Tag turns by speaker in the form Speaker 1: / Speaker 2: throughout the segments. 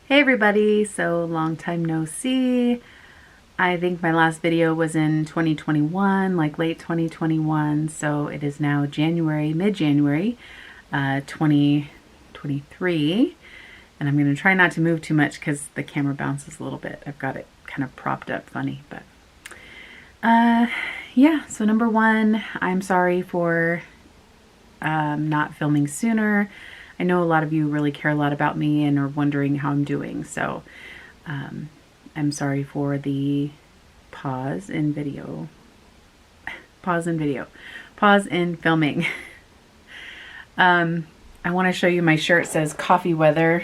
Speaker 1: Hey everybody, so long time no see. I think my last video was in 2021, like late 2021, so it is now January, mid-January, 2023. And I'm going to try not to move too much because the camera bounces a little bit. I've got it kind of propped up funny, but yeah, so number one, I'm sorry for not filming sooner. I know a lot of you really care a lot about me and are wondering how I'm doing, so I'm sorry for the pause in video. Pause in filming. I want to show you my shirt. It says coffee weather.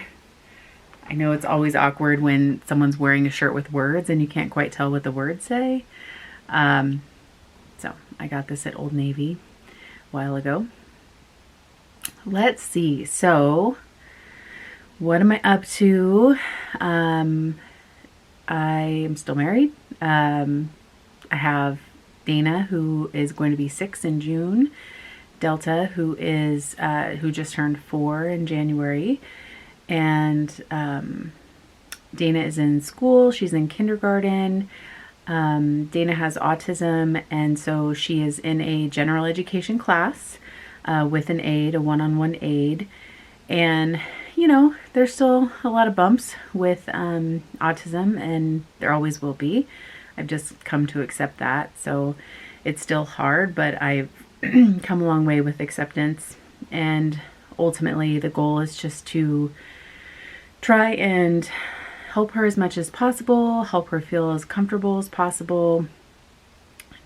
Speaker 1: I know it's always awkward when someone's wearing a shirt with words and you can't quite tell what the words say. So I got this at Old Navy a while ago. Let's see. So what am I up to? I am still married. I have Dana, who is going to be 6 in June. Delta, who just turned 4 in January. And Dana is in school. She's in kindergarten. Dana has autism, and so she is in a general education class with an aide, a one-on-one aide. And, you know, there's still a lot of bumps with autism, and there always will be. I've just come to accept that. So it's still hard, but I've come a long way with acceptance. And ultimately, the goal is just to try and help her as much as possible, help her feel as comfortable as possible,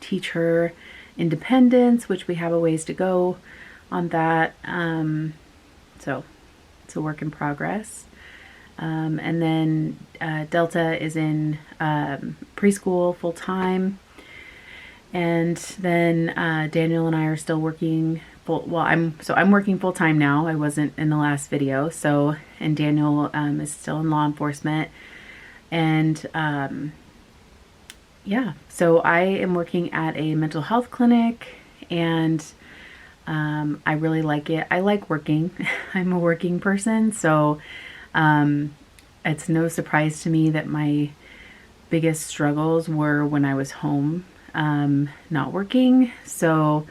Speaker 1: teach her independence, which we have a ways to go on that. So it's a work in progress. And then Delta is in preschool full time. And then Daniel and I are still working I'm working full time now. I wasn't in the last video. So, and Daniel is still in law enforcement. And yeah, so I am working at a mental health clinic, and I really like it. I like working. I'm a working person, so it's no surprise to me that my biggest struggles were when I was home, not working. So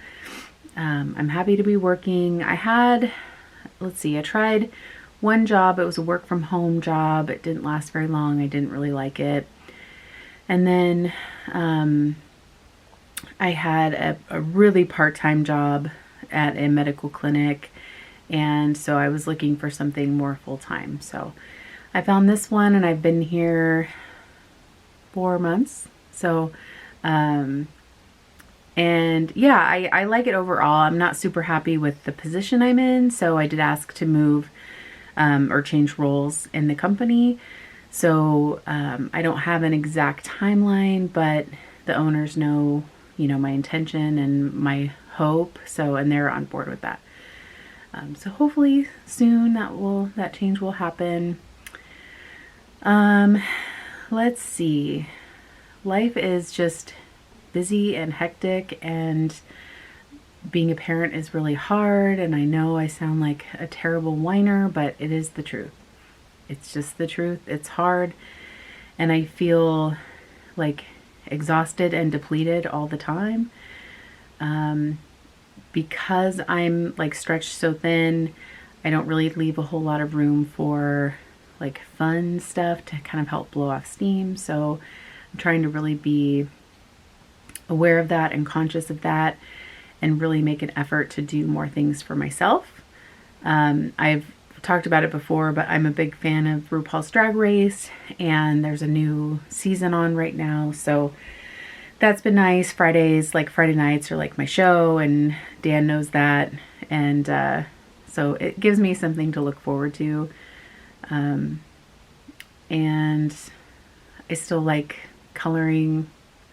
Speaker 1: I'm happy to be working. I tried one job. It was a work from home job. It didn't last very long. I didn't really like it. And then I had a really part-time job at a medical clinic, and so I was looking for something more full-time. So I found this one, and I've been here 4 months. So and yeah, I like it overall. I'm not super happy with the position I'm in, so I did ask to move or change roles in the company. So I don't have an exact timeline, but the owners know, you know, my intention and my hope. So, and they're on board with that. So hopefully soon that change will happen. Let's see. Life is just busy and hectic, and being a parent is really hard. And I know I sound like a terrible whiner, but it is the truth. It's just the truth. It's hard, and I feel like exhausted and depleted all the time. Because I'm like stretched so thin, I don't really leave a whole lot of room for like fun stuff to kind of help blow off steam. So I'm trying to really be aware of that and conscious of that, and really make an effort to do more things for myself. I've talked about it before, but I'm a big fan of RuPaul's Drag Race, and there's a new season on right now. So that's been nice. Friday nights are like my show, and Dan knows that. And so it gives me something to look forward to. And I still like coloring.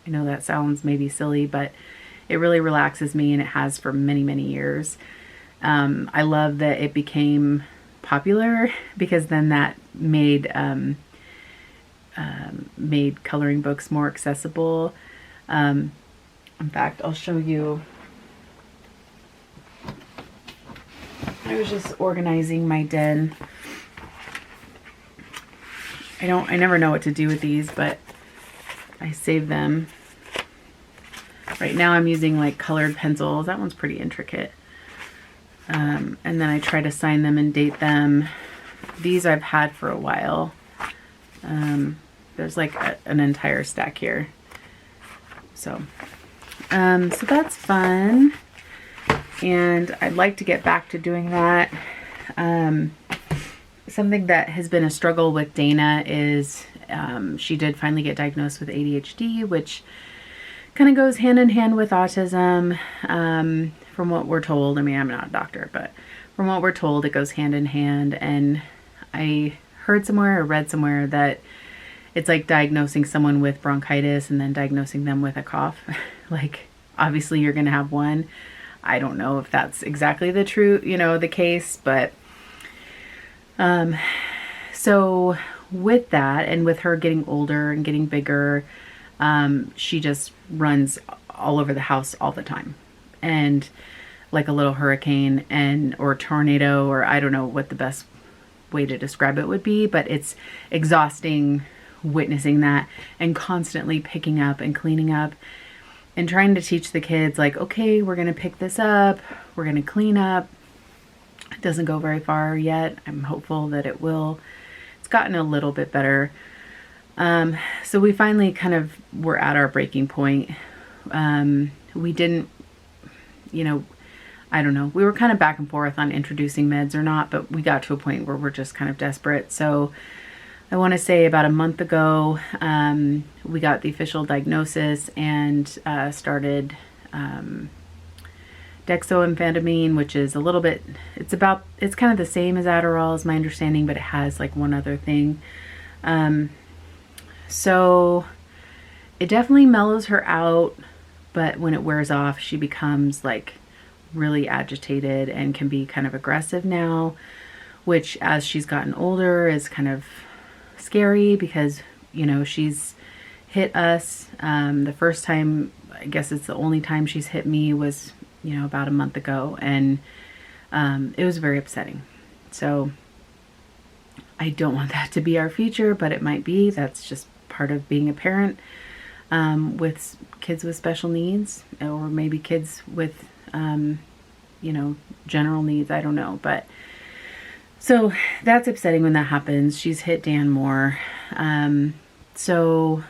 Speaker 1: I know that sounds maybe silly, but it really relaxes me, and it has for many, many years. I love that it became popular, because then that made coloring books more accessible. In fact, I'll show you. I was just organizing my den, I never know what to do with these, but I save them. Right now I'm using like colored pencils. That one's pretty intricate. And then I try to sign them and date them. These I've had for a while. There's like an entire stack here. So that's fun. And I'd like to get back to doing that. Something that has been a struggle with Dana is she did finally get diagnosed with ADHD, which kind of goes hand in hand with autism, from what we're told. I mean, I'm not a doctor, but from what we're told, it goes hand in hand. And I heard somewhere or read somewhere that it's like diagnosing someone with bronchitis and then diagnosing them with a cough. Like, obviously you're going to have one. I don't know if that's exactly the true, the case, but so with that, and with her getting older and getting bigger, she just runs all over the house all the time, and like a little hurricane or tornado, or I don't know what the best way to describe it would be, but it's exhausting witnessing that and constantly picking up and cleaning up and trying to teach the kids like, okay, we're going to pick this up, we're going to clean up. It doesn't go very far yet. I'm hopeful that it will. It's gotten a little bit better. So we finally kind of were at our breaking point. We didn't, I don't know. We were kind of back and forth on introducing meds or not, but we got to a point where we're just kind of desperate. So I want to say about a month ago, we got the official diagnosis and started dextroamphetamine, which is a little bit, it's kind of the same as Adderall is my understanding, but it has like one other thing. So it definitely mellows her out, but when it wears off, she becomes like really agitated and can be kind of aggressive now, which as she's gotten older is kind of scary because, she's hit us. The first time, I guess it's the only time she's hit me was, about a month ago, and it was very upsetting. So I don't want that to be our future, but it might be. That's just part of being a parent with kids with special needs, or maybe kids with, general needs. I don't know. But so that's upsetting when that happens. She's hit Dan more. So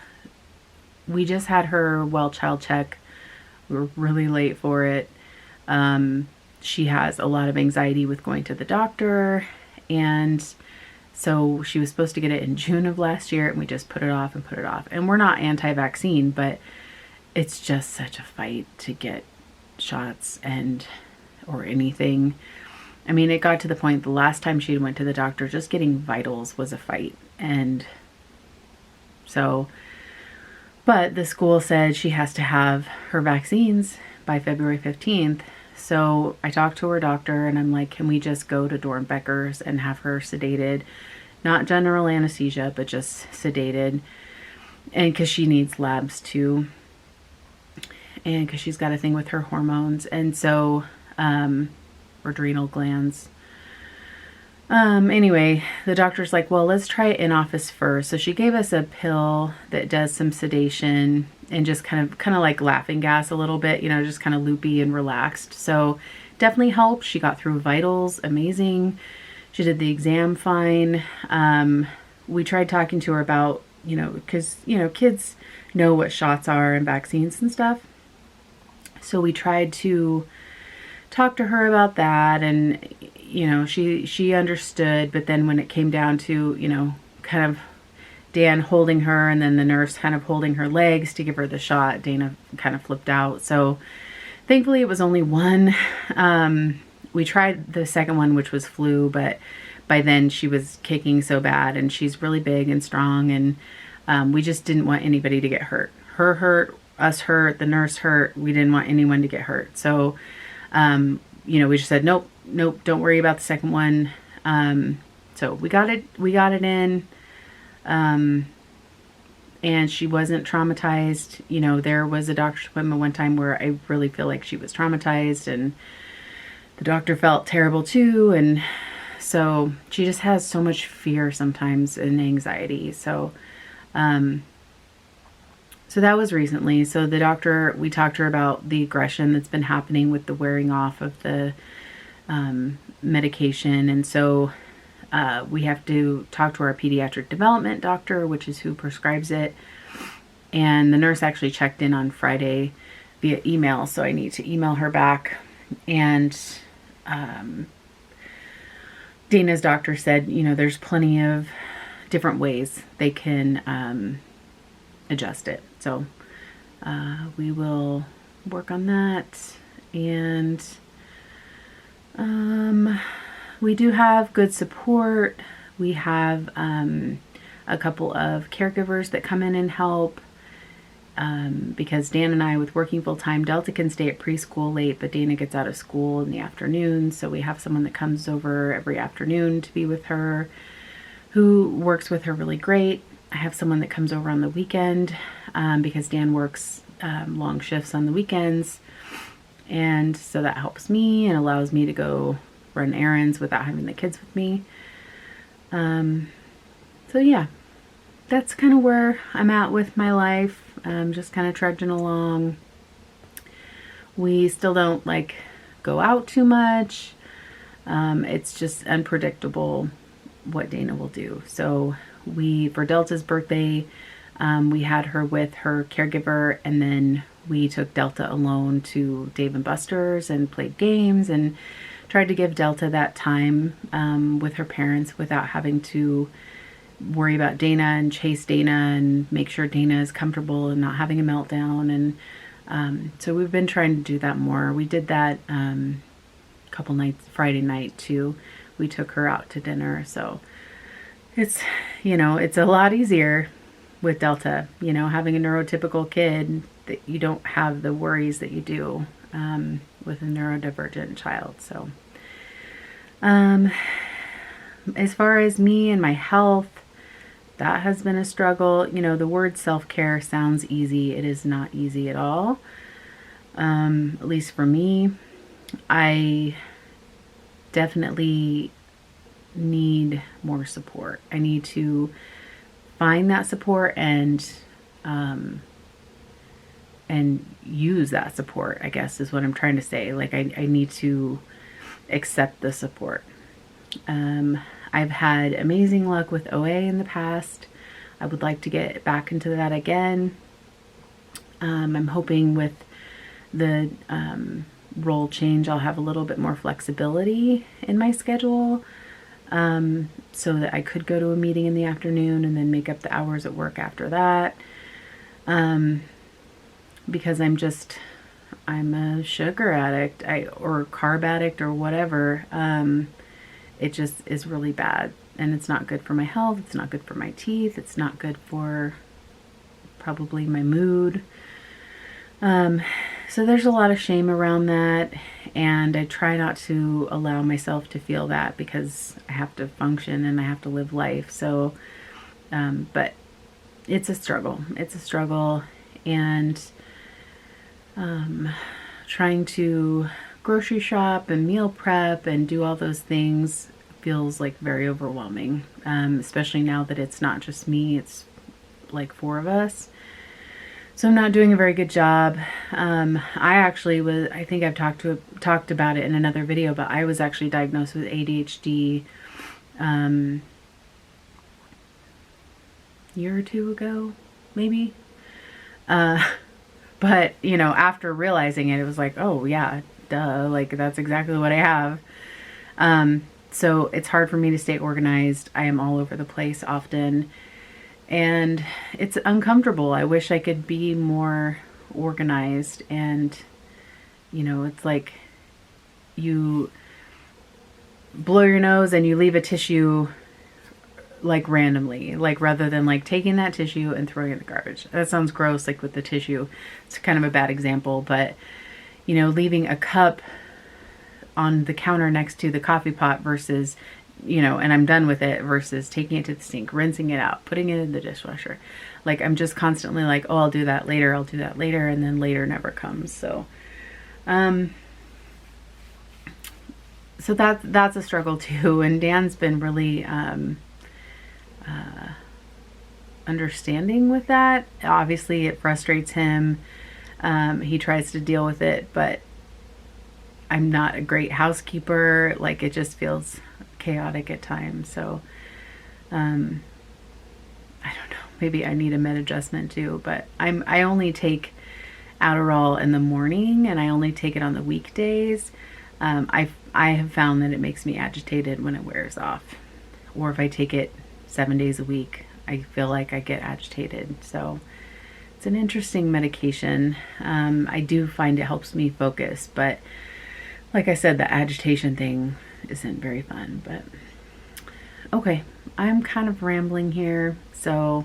Speaker 1: we just had her well child check. We were really late for it. She has a lot of anxiety with going to the doctor, and so she was supposed to get it in June of last year, and we just put it off and put it off. And we're not anti-vaccine, but it's just such a fight to get shots or anything. I mean, it got to the point the last time she went to the doctor, just getting vitals was a fight. And so, but the school said she has to have her vaccines by February 15th. So I talked to her doctor and I'm like, can we just go to Dornbecker's and have her sedated? Not general anesthesia, but just sedated. And because she needs labs too. And because she's got a thing with her hormones. And so, adrenal glands. Anyway, the doctor's like, well, let's try it in office first. So she gave us a pill that does some sedation and just kind of like laughing gas a little bit, just kind of loopy and relaxed. So definitely helped. She got through vitals, amazing. She did the exam fine. We tried talking to her about, because, kids know what shots are and vaccines and stuff. So we tried to talk to her about that, and she understood. But then when it came down to kind of Dan holding her and then the nurse kind of holding her legs to give her the shot, Dana kind of flipped out. So thankfully it was only one. We tried the second one, which was flu, but by then she was kicking so bad, and she's really big and strong, and we just didn't want anybody to get hurt. Her hurt, us hurt, the nurse hurt. We didn't want anyone to get hurt. So we just said, nope, don't worry about the second one. So we got it in, and she wasn't traumatized. There was a doctor's appointment one time where I really feel like she was traumatized, and the doctor felt terrible too. And So she just has so much fear sometimes and anxiety. So so that was recently. So the doctor, we talked to her about the aggression that's been happening with the wearing off of the medication. And so we have to talk to our pediatric development doctor, which is who prescribes it. And the nurse actually checked in on Friday via email. So I need to email her back. And Dana's doctor said, you know, there's plenty of different ways they can adjust it. So we will work on that. And we do have good support. We have a couple of caregivers that come in and help. Because Dan and I, with working full time, Delta can stay at preschool late, but Dana gets out of school in the afternoon. So we have someone that comes over every afternoon to be with her, who works with her really great. I have someone that comes over on the weekend because Dan works long shifts on the weekends. And so that helps me and allows me to go run errands without having the kids with me. So yeah, that's kind of where I'm at with my life. Just kind of trudging along. We still don't like go out too much. It's just unpredictable what Dana will do. So for Delta's birthday, we had her with her caregiver, and then we took Delta alone to Dave & Buster's and played games and tried to give Delta that time with her parents without having to worry about Dana and chase Dana and make sure Dana is comfortable and not having a meltdown. And so we've been trying to do that more. We did that a couple nights, Friday night too. We took her out to dinner. So it's, you know, it's a lot easier with Delta, you know, having a neurotypical kid, that you don't have the worries that you do with a neurodivergent child. So as far as me and my health, that has been a struggle. You know, the word self-care sounds easy. It is not easy at all. At least for me, I definitely need more support. I need to find that support and use that support, I guess is what I'm trying to say. Like I need to accept the support. I've had amazing luck with OA in the past. I would like to get back into that again. I'm hoping with the role change, I'll have a little bit more flexibility in my schedule, so that I could go to a meeting in the afternoon and then make up the hours at work after that. Because I'm a sugar addict, or carb addict or whatever. It just is really bad, and it's not good for my health. It's not good for my teeth. It's not good for probably my mood. So there's a lot of shame around that, and I try not to allow myself to feel that because I have to function and I have to live life. So, but it's a struggle. It's a struggle, and trying to grocery shop and meal prep and do all those things feels like very overwhelming, especially now that it's not just me, it's like 4 of us. So I'm not doing a very good job. I think I've talked about it in another video, but I was actually diagnosed with ADHD year or 2 ago, maybe. But, you know, after realizing it, it was like, oh yeah, duh, like that's exactly what I have. So it's hard for me to stay organized. I am all over the place often, and it's uncomfortable. I wish I could be more organized, and, you know, it's like you blow your nose and you leave a tissue like randomly, like rather than like taking that tissue and throwing it in the garbage. That sounds gross, like with the tissue. It's kind of a bad example, but you know, leaving a cup on the counter next to the coffee pot versus, you know, and I'm done with it, versus taking it to the sink, rinsing it out, putting it in the dishwasher. Like I'm just constantly like, oh, I'll do that later, I'll do that later, and then later never comes. So so that's a struggle too. And Dan's been really understanding with that. Obviously, it frustrates him. He tries to deal with it, but I'm not a great housekeeper. Like, it just feels chaotic at times. So, I don't know. Maybe I need a med adjustment too. But I only take Adderall in the morning, and I only take it on the weekdays. I have found that it makes me agitated when it wears off, or if I take it 7 days a week, I feel like I get agitated. So it's an interesting medication. I do find it helps me focus, but like I said, the agitation thing isn't very fun. But okay, I'm kind of rambling here. So,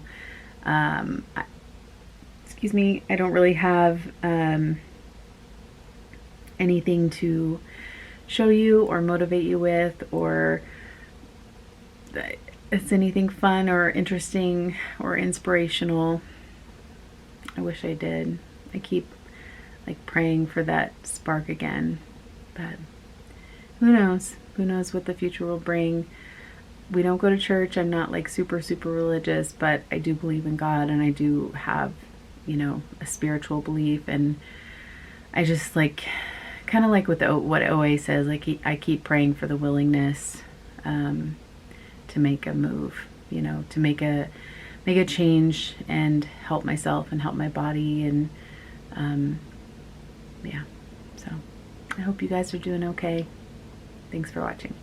Speaker 1: excuse me, I don't really have anything to show you or motivate you with, or it's anything fun or interesting or inspirational. I wish I did. I keep like praying for that spark again, but who knows? Who knows what the future will bring? We don't go to church. I'm not like super religious, but I do believe in God, and I do have, you know, a spiritual belief. And I just like, kind of like with what OA says, like I keep praying for the willingness to make a move, you know, to make a change and help myself and help my body. And yeah, so I hope you guys are doing okay. Thanks for watching.